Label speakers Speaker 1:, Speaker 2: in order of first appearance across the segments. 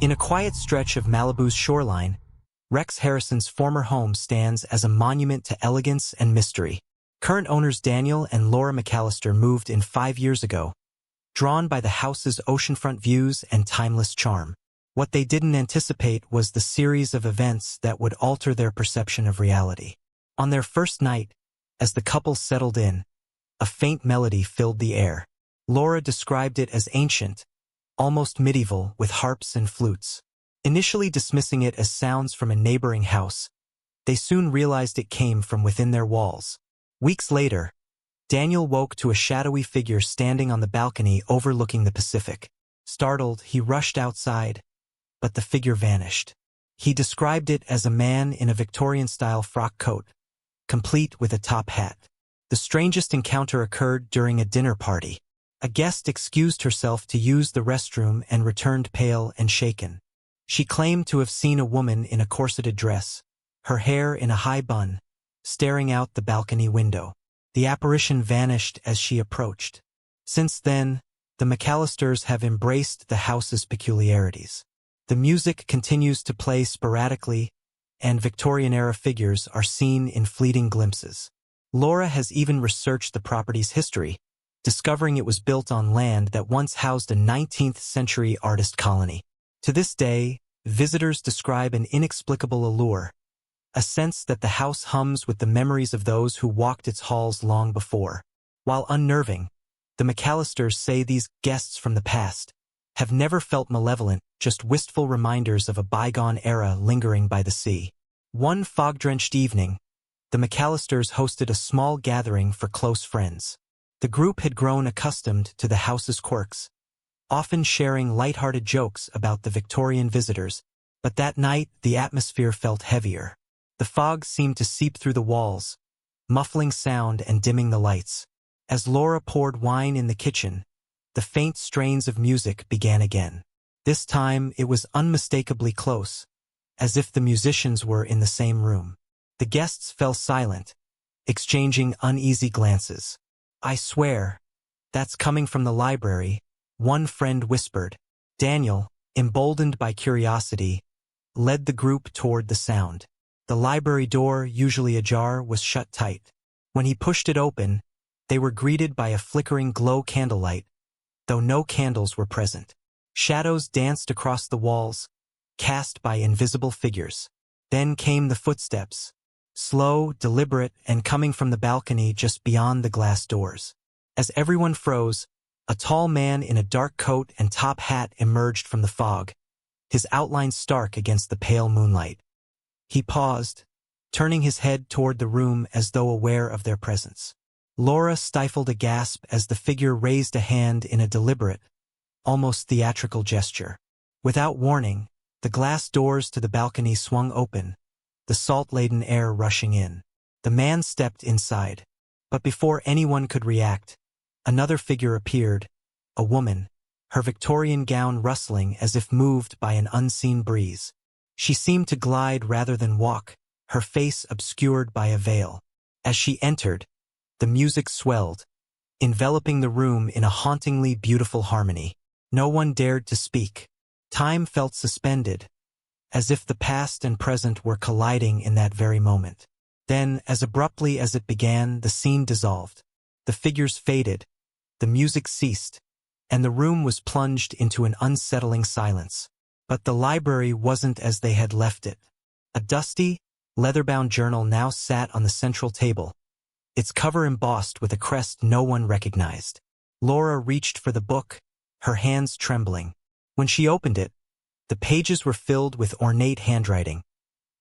Speaker 1: In a quiet stretch of Malibu's shoreline, Rex Harrison's former home stands as a monument to elegance and mystery. Current owners Daniel and Laura McAllister moved in 5 years ago, drawn by the house's oceanfront views and timeless charm. What they didn't anticipate was the series of events that would alter their perception of reality. On their first night, as the couple settled in, a faint melody filled the air. Laura described it as ancient, almost medieval, with harps and flutes. Initially dismissing it as sounds from a neighboring house, they soon realized it came from within their walls. Weeks later, Daniel woke to a shadowy figure standing on the balcony overlooking the Pacific. Startled, he rushed outside, but the figure vanished. He described it as a man in a Victorian-style frock coat, complete with a top hat. The strangest encounter occurred during a dinner party. A guest excused herself to use the restroom and returned pale and shaken. She claimed to have seen a woman in a corseted dress, her hair in a high bun, staring out the balcony window. The apparition vanished as she approached. Since then, the McAllisters have embraced the house's peculiarities. The music continues to play sporadically, and Victorian-era figures are seen in fleeting glimpses. Laura has even researched the property's history, discovering it was built on land that once housed a 19th-century artist colony. To this day, visitors describe an inexplicable allure, a sense that the house hums with the memories of those who walked its halls long before. While unnerving, the McAllisters say these guests from the past have never felt malevolent, just wistful reminders of a bygone era lingering by the sea. One fog-drenched evening, the McAllisters hosted a small gathering for close friends. The group had grown accustomed to the house's quirks, often sharing light-hearted jokes about the Victorian visitors, but that night the atmosphere felt heavier. The fog seemed to seep through the walls, muffling sound and dimming the lights. As Laura poured wine in the kitchen, the faint strains of music began again. This time it was unmistakably close, as if the musicians were in the same room. The guests fell silent, exchanging uneasy glances. "I swear, that's coming from the library," one friend whispered. Daniel, emboldened by curiosity, led the group toward the sound. The library door, usually ajar, was shut tight. When he pushed it open, they were greeted by a flickering glow candlelight, though no candles were present. Shadows danced across the walls, cast by invisible figures. Then came the footsteps, slow, deliberate, and coming from the balcony just beyond the glass doors. As everyone froze, a tall man in a dark coat and top hat emerged from the fog, his outline stark against the pale moonlight. He paused, turning his head toward the room as though aware of their presence. Laura stifled a gasp as the figure raised a hand in a deliberate, almost theatrical gesture. Without warning, the glass doors to the balcony swung open, the salt-laden air rushing in. The man stepped inside, but before anyone could react, another figure appeared, a woman, her Victorian gown rustling as if moved by an unseen breeze. She seemed to glide rather than walk, her face obscured by a veil. As she entered, the music swelled, enveloping the room in a hauntingly beautiful harmony. No one dared to speak. Time felt suspended, as if the past and present were colliding in that very moment. Then, as abruptly as it began, the scene dissolved. The figures faded, the music ceased, and the room was plunged into an unsettling silence. But the library wasn't as they had left it. A dusty, leather-bound journal now sat on the central table, its cover embossed with a crest no one recognized. Laura reached for the book, her hands trembling. When she opened it, the pages were filled with ornate handwriting,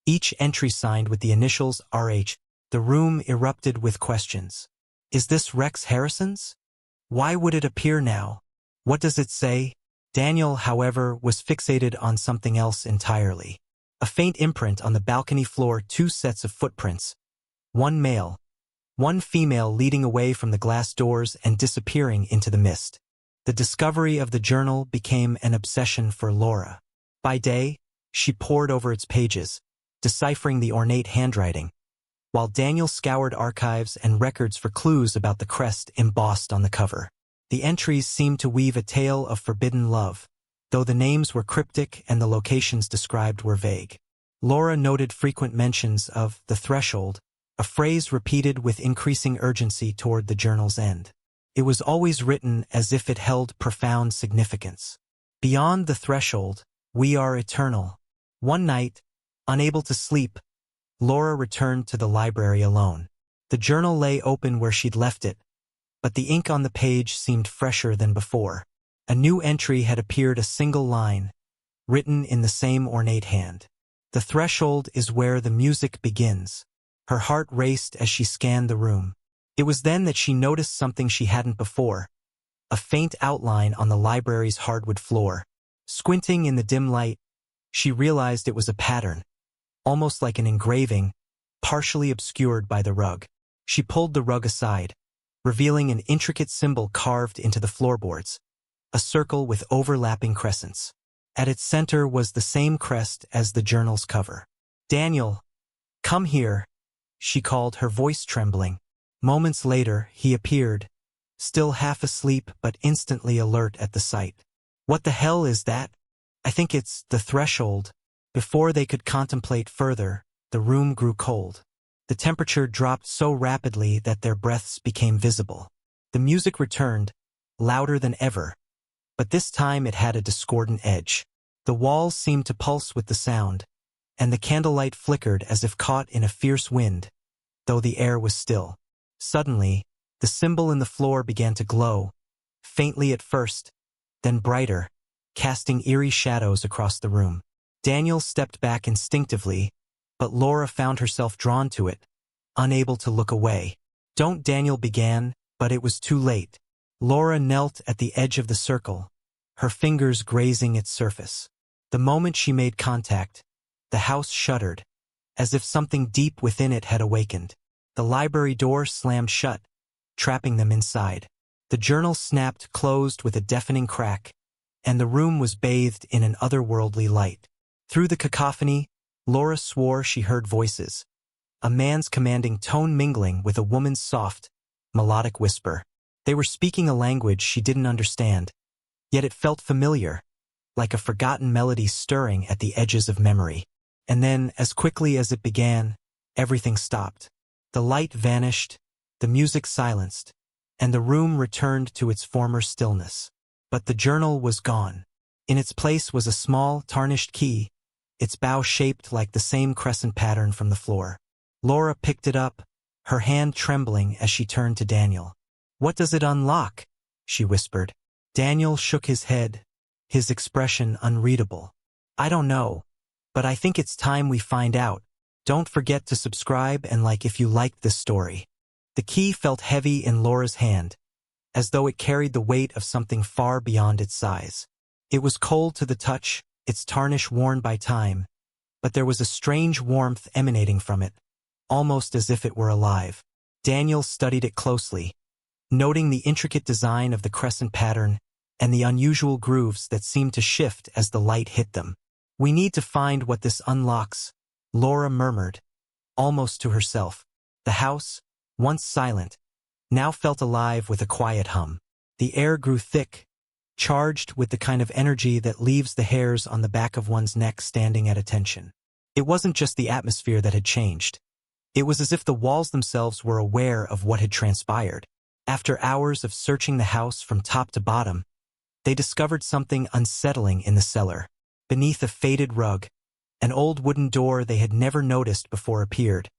Speaker 1: each entry signed with the initials RH. The room erupted with questions. Is this Rex Harrison's? Why would it appear now? What does it say? Daniel, however, was fixated on something else entirely. A faint imprint on the balcony floor, 2 sets of footprints, one male, one female, leading away from the glass doors and disappearing into the mist. The discovery of the journal became an obsession for Laura. By day, she pored over its pages, deciphering the ornate handwriting, while Daniel scoured archives and records for clues about the crest embossed on the cover. The entries seemed to weave a tale of forbidden love, though the names were cryptic and the locations described were vague. Laura noted frequent mentions of the threshold, a phrase repeated with increasing urgency toward the journal's end. It was always written as if it held profound significance. Beyond the threshold, we are eternal. One night, unable to sleep, Laura returned to the library alone. The journal lay open where she'd left it, but the ink on the page seemed fresher than before. A new entry had appeared, a single line, written in the same ornate hand. The threshold is where the music begins. Her heart raced as she scanned the room. It was then that she noticed something she hadn't before, a faint outline on the library's hardwood floor. Squinting in the dim light, she realized it was a pattern, almost like an engraving, partially obscured by the rug. She pulled the rug aside, revealing an intricate symbol carved into the floorboards, a circle with overlapping crescents. At its center was the same crest as the journal's cover. "Daniel, come here," she called, her voice trembling. Moments later, he appeared, still half asleep but instantly alert at the sight. "What the hell is that?" "I think it's the threshold." Before they could contemplate further, the room grew cold. The temperature dropped so rapidly that their breaths became visible. The music returned, louder than ever, but this time it had a discordant edge. The walls seemed to pulse with the sound, and the candlelight flickered as if caught in a fierce wind, though the air was still. Suddenly, the symbol in the floor began to glow, faintly at first, then brighter, casting eerie shadows across the room. Daniel stepped back instinctively, but Laura found herself drawn to it, unable to look away. "Don't," Daniel began, but it was too late. Laura knelt at the edge of the circle, her fingers grazing its surface. The moment she made contact, the house shuddered, as if something deep within it had awakened. The library door slammed shut, trapping them inside. The journal snapped closed with a deafening crack, and the room was bathed in an otherworldly light. Through the cacophony, Laura swore she heard voices, a man's commanding tone mingling with a woman's soft, melodic whisper. They were speaking a language she didn't understand, yet it felt familiar, like a forgotten melody stirring at the edges of memory. And then, as quickly as it began, everything stopped. The light vanished, the music silenced, and the room returned to its former stillness. But the journal was gone. In its place was a small, tarnished key, its bow shaped like the same crescent pattern from the floor. Laura picked it up, her hand trembling as she turned to Daniel. "What does it unlock?" she whispered. Daniel shook his head, his expression unreadable. "I don't know, but I think it's time we find out. Don't forget to subscribe and like if you liked this story." The key felt heavy in Laura's hand, as though it carried the weight of something far beyond its size. It was cold to the touch, its tarnish worn by time, but there was a strange warmth emanating from it, almost as if it were alive. Daniel studied it closely, noting the intricate design of the crescent pattern and the unusual grooves that seemed to shift as the light hit them. "We need to find what this unlocks," Laura murmured, almost to herself. The house, once silent, now felt alive with a quiet hum. The air grew thick, charged with the kind of energy that leaves the hairs on the back of one's neck standing at attention. It wasn't just the atmosphere that had changed. It was as if the walls themselves were aware of what had transpired. After hours of searching the house from top to bottom, they discovered something unsettling in the cellar. Beneath a faded rug, an old wooden door they had never noticed before appeared,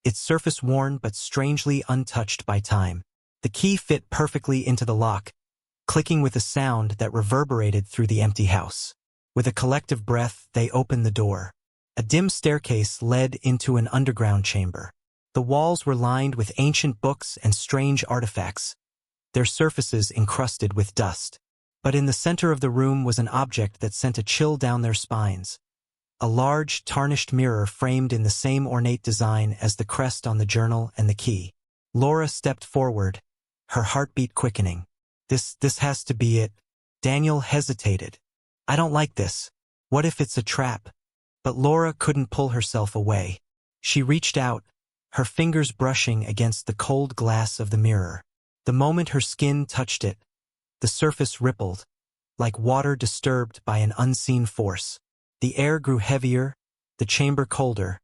Speaker 1: its surface worn but strangely untouched by time. The key fit perfectly into the lock, clicking with a sound that reverberated through the empty house. With a collective breath, they opened the door. A dim staircase led into an underground chamber. The walls were lined with ancient books and strange artifacts, their surfaces encrusted with dust. But in the center of the room was an object that sent a chill down their spines. A large, tarnished mirror framed in the same ornate design as the crest on the journal and the key. Laura stepped forward, her heartbeat quickening. This has to be it." Daniel hesitated. "I don't like this. What if it's a trap?" But Laura couldn't pull herself away. She reached out, her fingers brushing against the cold glass of the mirror. The moment her skin touched it, the surface rippled, like water disturbed by an unseen force. The air grew heavier, the chamber colder,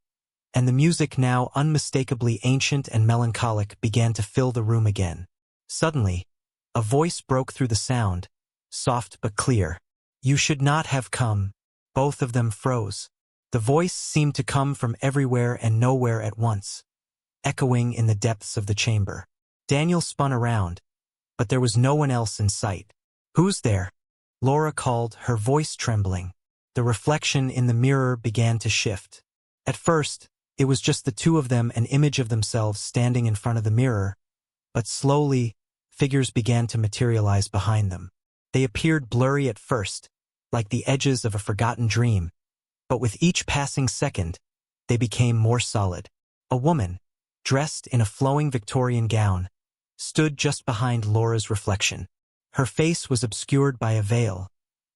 Speaker 1: and the music, now unmistakably ancient and melancholic, began to fill the room again. Suddenly, a voice broke through the sound, soft but clear. "You should not have come." Both of them froze. The voice seemed to come from everywhere and nowhere at once, echoing in the depths of the chamber. Daniel spun around, but there was no one else in sight. "Who's there?" Laura called, her voice trembling. The reflection in the mirror began to shift. At first, it was just the two of them, an image of themselves standing in front of the mirror, but slowly, figures began to materialize behind them. They appeared blurry at first, like the edges of a forgotten dream, but with each passing second, they became more solid. A woman, dressed in a flowing Victorian gown, stood just behind Laura's reflection. Her face was obscured by a veil,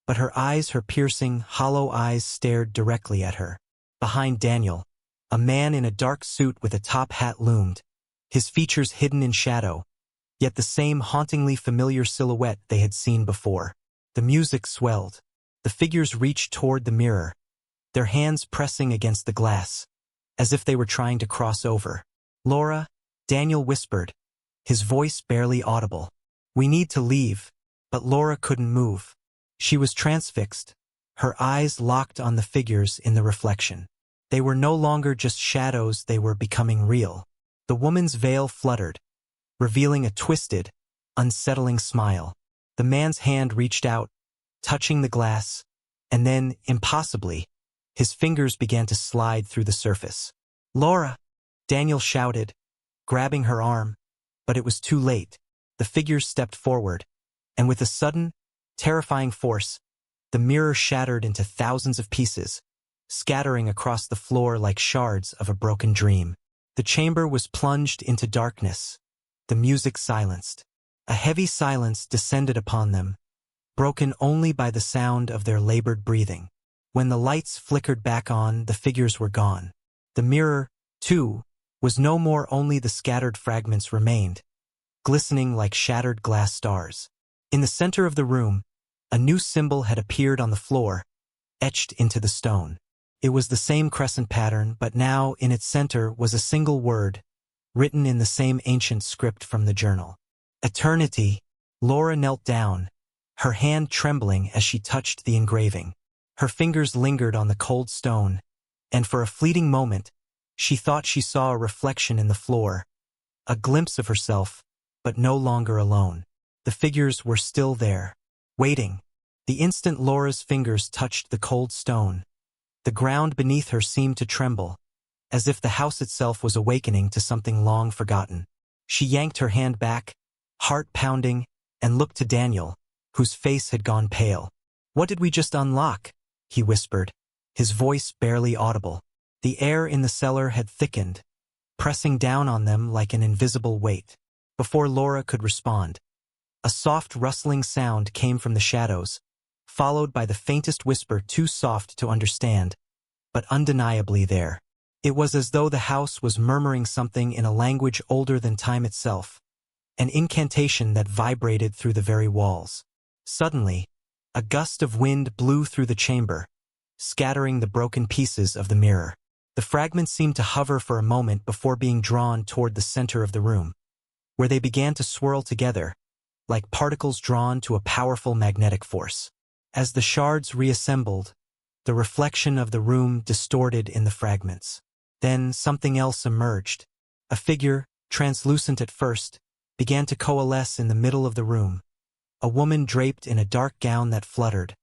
Speaker 1: but her eyes, her piercing, hollow eyes, stared directly at her. Behind Daniel, a man in a dark suit with a top hat loomed, his features hidden in shadow, yet the same hauntingly familiar silhouette they had seen before. The music swelled. The figures reached toward the mirror, their hands pressing against the glass, as if they were trying to cross over. "Laura," Daniel whispered, his voice barely audible. "We need to leave." But Laura couldn't move. She was transfixed, her eyes locked on the figures in the reflection. They were no longer just shadows, they were becoming real. The woman's veil fluttered, revealing a twisted, unsettling smile. The man's hand reached out, touching the glass, and then, impossibly, his fingers began to slide through the surface. "Laura!" Daniel shouted, grabbing her arm, but it was too late. The figures stepped forward, and with a sudden, terrifying force, the mirror shattered into thousands of pieces, scattering across the floor like shards of a broken dream. The chamber was plunged into darkness. The music silenced. A heavy silence descended upon them, broken only by the sound of their labored breathing. When the lights flickered back on, the figures were gone. The mirror, too, was no more, only the scattered fragments remained, glistening like shattered glass stars. In the center of the room, a new symbol had appeared on the floor, etched into the stone. It was the same crescent pattern, but now in its center was a single word, written in the same ancient script from the journal. Eternity. Laura knelt down, her hand trembling as she touched the engraving. Her fingers lingered on the cold stone, and for a fleeting moment, she thought she saw a reflection in the floor, a glimpse of herself, but no longer alone. The figures were still there, waiting. The instant Laura's fingers touched the cold stone, the ground beneath her seemed to tremble, as if the house itself was awakening to something long forgotten. She yanked her hand back, heart pounding, and looked to Daniel, whose face had gone pale. "What did we just unlock?" he whispered, his voice barely audible. The air in the cellar had thickened, pressing down on them like an invisible weight. Before Laura could respond, a soft rustling sound came from the shadows, followed by the faintest whisper, too soft to understand, but undeniably there. It was as though the house was murmuring something in a language older than time itself, an incantation that vibrated through the very walls. Suddenly, a gust of wind blew through the chamber, scattering the broken pieces of the mirror. The fragments seemed to hover for a moment before being drawn toward the center of the room, where they began to swirl together, like particles drawn to a powerful magnetic force. As the shards reassembled, the reflection of the room distorted in the fragments. Then something else emerged. A figure, translucent at first, began to coalesce in the middle of the room. A woman draped in a dark gown that fluttered,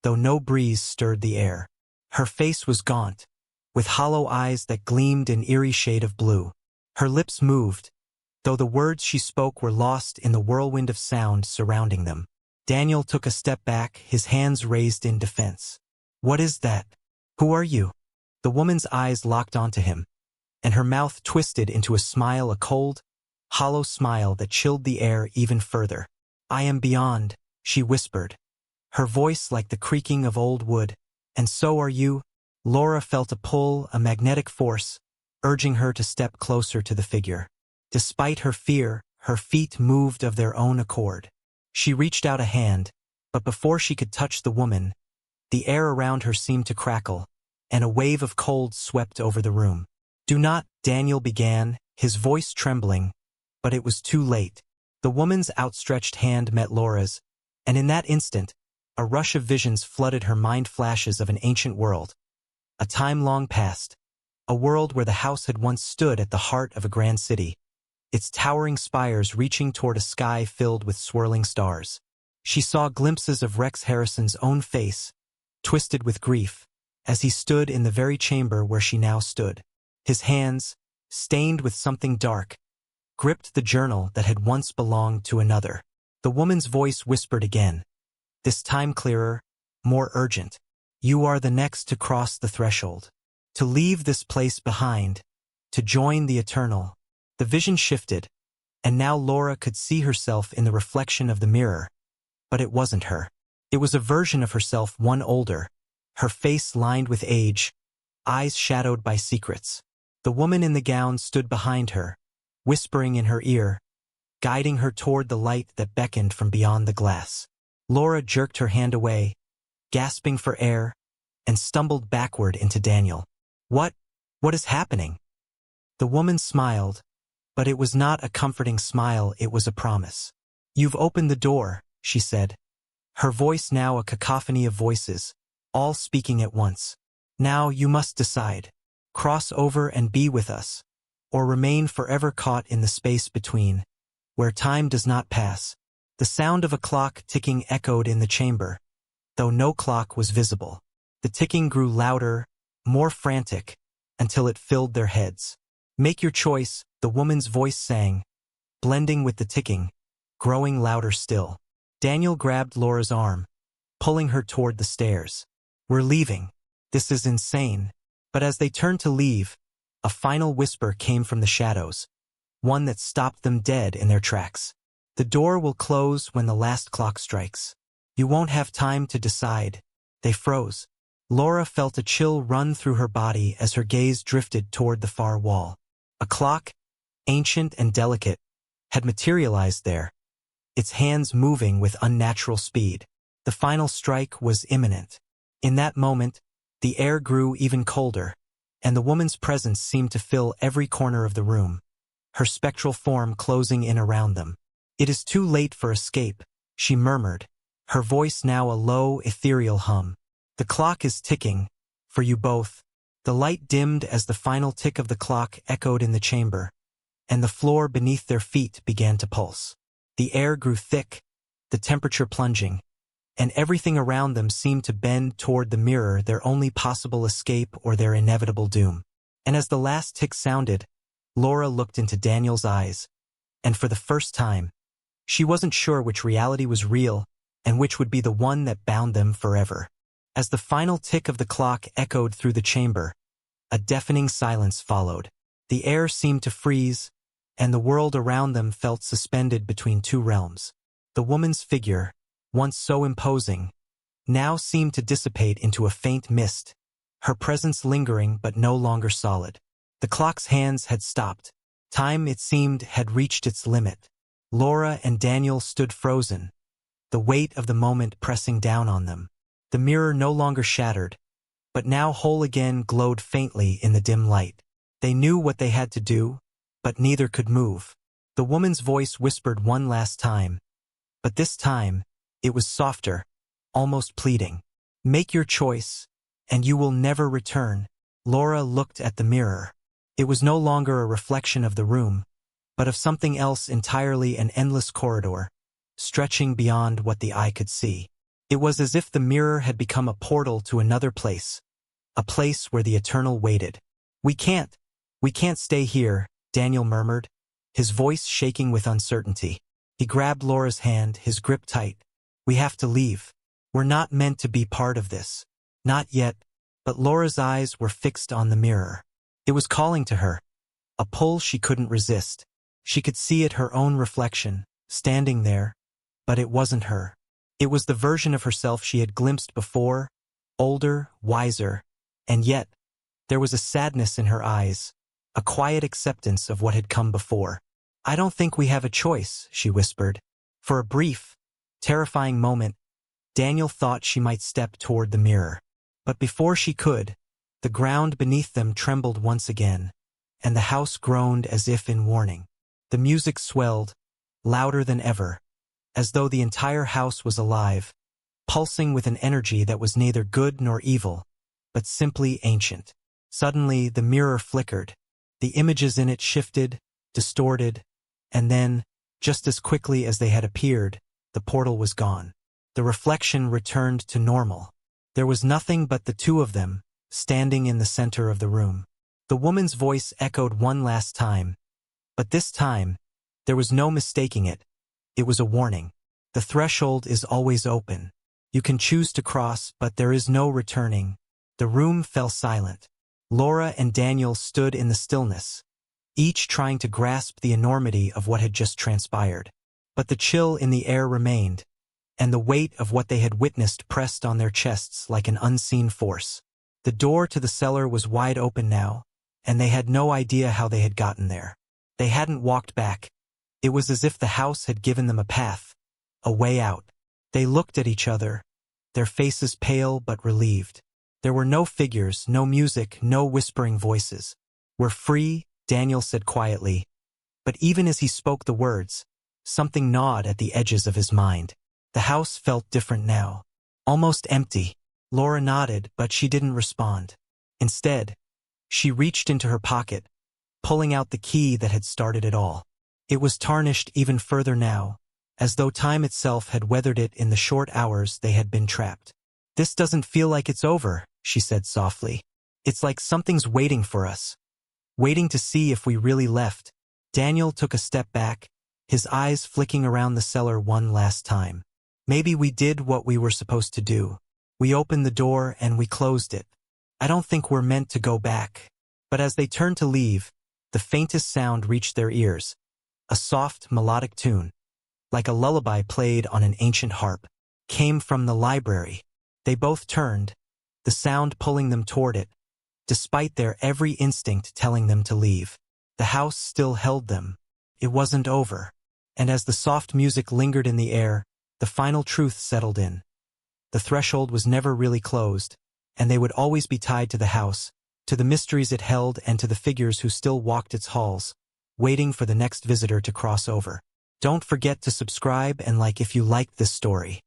Speaker 1: though no breeze stirred the air. Her face was gaunt, with hollow eyes that gleamed an eerie shade of blue. Her lips moved, though the words she spoke were lost in the whirlwind of sound surrounding them. Daniel took a step back, his hands raised in defense. "What is that? Who are you?" The woman's eyes locked onto him, and her mouth twisted into a smile, a cold, hollow smile that chilled the air even further. "I am beyond," she whispered, her voice like the creaking of old wood. "And so are you." Laura felt a pull, a magnetic force, urging her to step closer to the figure. Despite her fear, her feet moved of their own accord. She reached out a hand, But before she could touch the woman, the air around her seemed to crackle, and a wave of cold swept over the room. "Do not," Daniel began, his voice trembling, but it was too late. The woman's outstretched hand met Laura's, and in that instant, a rush of visions flooded her mind, flashes of an ancient world. A time long past, a world where the house had once stood at the heart of a grand city, its towering spires reaching toward a sky filled with swirling stars. She saw glimpses of Rex Harrison's own face, twisted with grief, as he stood in the very chamber where she now stood. His hands, stained with something dark, gripped the journal that had once belonged to another. The woman's voice whispered again, this time clearer, more urgent. "You are the next to cross the threshold, to leave this place behind, to join the eternal." The vision shifted, and now Laura could see herself in the reflection of the mirror. But it wasn't her. It was a version of herself, one older, her face lined with age, eyes shadowed by secrets. The woman in the gown stood behind her, whispering in her ear, guiding her toward the light that beckoned from beyond the glass. Laura jerked her hand away, gasping for air, and stumbled backward into Daniel. What is happening?" The woman smiled, but it was not a comforting smile, it was a promise. "You've opened the door," she said, her voice now a cacophony of voices, all speaking at once. "Now you must decide. Cross over and be with us, or remain forever caught in the space between, where time does not pass." The sound of a clock ticking echoed in the chamber, though no clock was visible. The ticking grew louder, more frantic, until it filled their heads. "Make your choice," the woman's voice sang, blending with the ticking, growing louder still. Daniel grabbed Laura's arm, pulling her toward the stairs. "We're leaving. This is insane." But as they turned to leave, a final whisper came from the shadows, one that stopped them dead in their tracks. "The door will close when the last clock strikes. You won't have time to decide." They froze. Laura felt a chill run through her body as her gaze drifted toward the far wall. A clock, ancient and delicate, had materialized there, its hands moving with unnatural speed. The final strike was imminent. In that moment, the air grew even colder, and the woman's presence seemed to fill every corner of the room, her spectral form closing in around them. "It is too late for escape," she murmured, her voice now a low, ethereal hum. "The clock is ticking, for you both." The light dimmed as the final tick of the clock echoed in the chamber, and the floor beneath their feet began to pulse. The air grew thick, the temperature plunging, and everything around them seemed to bend toward the mirror, their only possible escape or their inevitable doom. And as the last tick sounded, Laura looked into Daniel's eyes, and for the first time, she wasn't sure which reality was real and which would be the one that bound them forever. As the final tick of the clock echoed through the chamber, a deafening silence followed. The air seemed to freeze, and the world around them felt suspended between two realms. The woman's figure, once so imposing, now seemed to dissipate into a faint mist, her presence lingering but no longer solid. The clock's hands had stopped. Time, it seemed, had reached its limit. Laura and Daniel stood frozen, the weight of the moment pressing down on them. The mirror, no longer shattered, but now whole again, glowed faintly in the dim light. They knew what they had to do, but neither could move. The woman's voice whispered one last time, but this time, it was softer, almost pleading. "Make your choice, and you will never return." Laura looked at the mirror. It was no longer a reflection of the room, but of something else entirely, an endless corridor, stretching beyond what the eye could see. It was as if the mirror had become a portal to another place, a place where the eternal waited. We can't stay here," Daniel murmured, his voice shaking with uncertainty. He grabbed Laura's hand, his grip tight. "We have to leave. We're not meant to be part of this. Not yet." But Laura's eyes were fixed on the mirror. It was calling to her, a pull she couldn't resist. She could see it, her own reflection, standing there, but it wasn't her. It was the version of herself she had glimpsed before, older, wiser, and yet, there was a sadness in her eyes, a quiet acceptance of what had come before. "I don't think we have a choice," she whispered. For a brief, terrifying moment, Daniel thought she might step toward the mirror. But before she could, the ground beneath them trembled once again, and the house groaned as if in warning. The music swelled, louder than ever, as though the entire house was alive, pulsing with an energy that was neither good nor evil, but simply ancient. Suddenly, the mirror flickered. The images in it shifted, distorted, and then, just as quickly as they had appeared, the portal was gone. The reflection returned to normal. There was nothing but the two of them, standing in the center of the room. The woman's voice echoed one last time, but this time, there was no mistaking it. It was a warning. The threshold is always open. You can choose to cross, but there is no returning. The room fell silent. Laura and Daniel stood in the stillness, each trying to grasp the enormity of what had just transpired. But the chill in the air remained, and the weight of what they had witnessed pressed on their chests like an unseen force. The door to the cellar was wide open now, and they had no idea how they had gotten there. They hadn't walked back. It was as if the house had given them a path, a way out. They looked at each other, their faces pale but relieved. There were no figures, no music, no whispering voices. "We're free," Daniel said quietly. But even as he spoke the words, something gnawed at the edges of his mind. The house felt different now, almost empty. Laura nodded, but she didn't respond. Instead, she reached into her pocket, pulling out the key that had started it all. It was tarnished even further now, as though time itself had weathered it in the short hours they had been trapped. "This doesn't feel like it's over," she said softly. "It's like something's waiting for us, waiting to see if we really left." Daniel took a step back, his eyes flicking around the cellar one last time. "Maybe we did what we were supposed to do. We opened the door and we closed it. I don't think we're meant to go back." But as they turned to leave, the faintest sound reached their ears, a soft, melodic tune, like a lullaby played on an ancient harp, came from the library. They both turned, the sound pulling them toward it, despite their every instinct telling them to leave. The house still held them. It wasn't over. And as the soft music lingered in the air, the final truth settled in. The threshold was never really closed, and they would always be tied to the house, to the mysteries it held and to the figures who still walked its halls, waiting for the next visitor to cross over. Don't forget to subscribe and like if you liked this story.